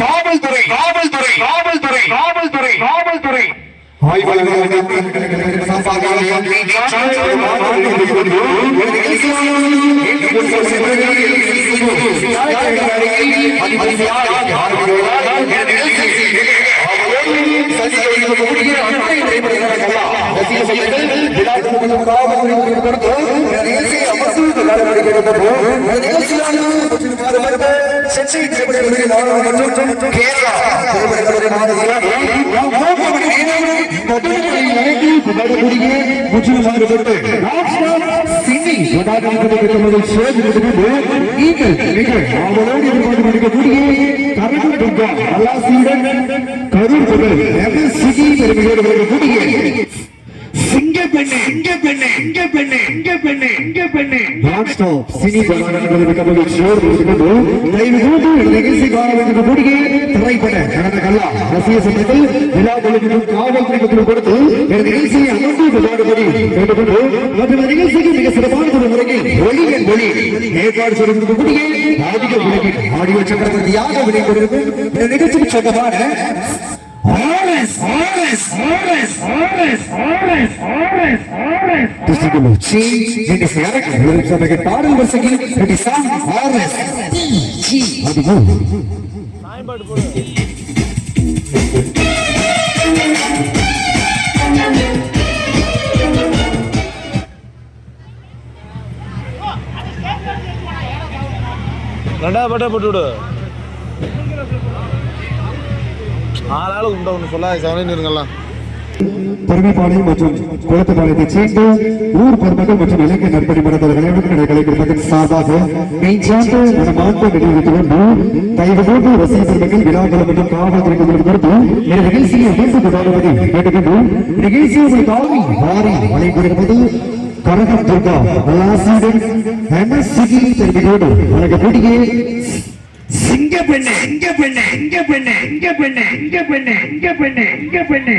காவல்துறை காவல்துறை காவல்துறை காவல்துறை காவல்துறை பாடல் வரிசையில் ரெண்டாவது பட்டை போட்டு விடு. ஆளாளு உண்டா ஒன்று சொல்லாத செவனே இருங்கலாம். பரமைப்பாளையம் மற்றும் குளத்துப்பாளையத்தைச் சேர்ந்த ஊர் பொதுமக்கள் மற்றும் இலக்கிய நற்பணி மரத்தில் விளையாட்டு கலைஞர்கள் சார்பாக மெய்சார்ந்த மனமார்ந்த நினைவுக்கு கொண்டு தயவு போன்று ரசிக பெருமக்கள் விழாக்கள் மற்றும் காவல்துறைக்கு பொறுத்து இந்த நிகழ்ச்சியை மீண்டும் கொண்டாடுவதை கேட்டுக்கொண்டு நிகழ்ச்சியை ஒரு தாழ்வி வாரி வழிபடுவது கரகம் துர்கா அல்லாசியுடன் எம்எஸ்சிபி தெரிவிக்கோடு வழங்கக்கூடிய சிங்க பெண்ணே இங்க பெண்ணே இங்க பெண்ணே இங்க பெண்ணே இங்க பெண்ணே இங்க பெண்ணே இங்க பெண்ணே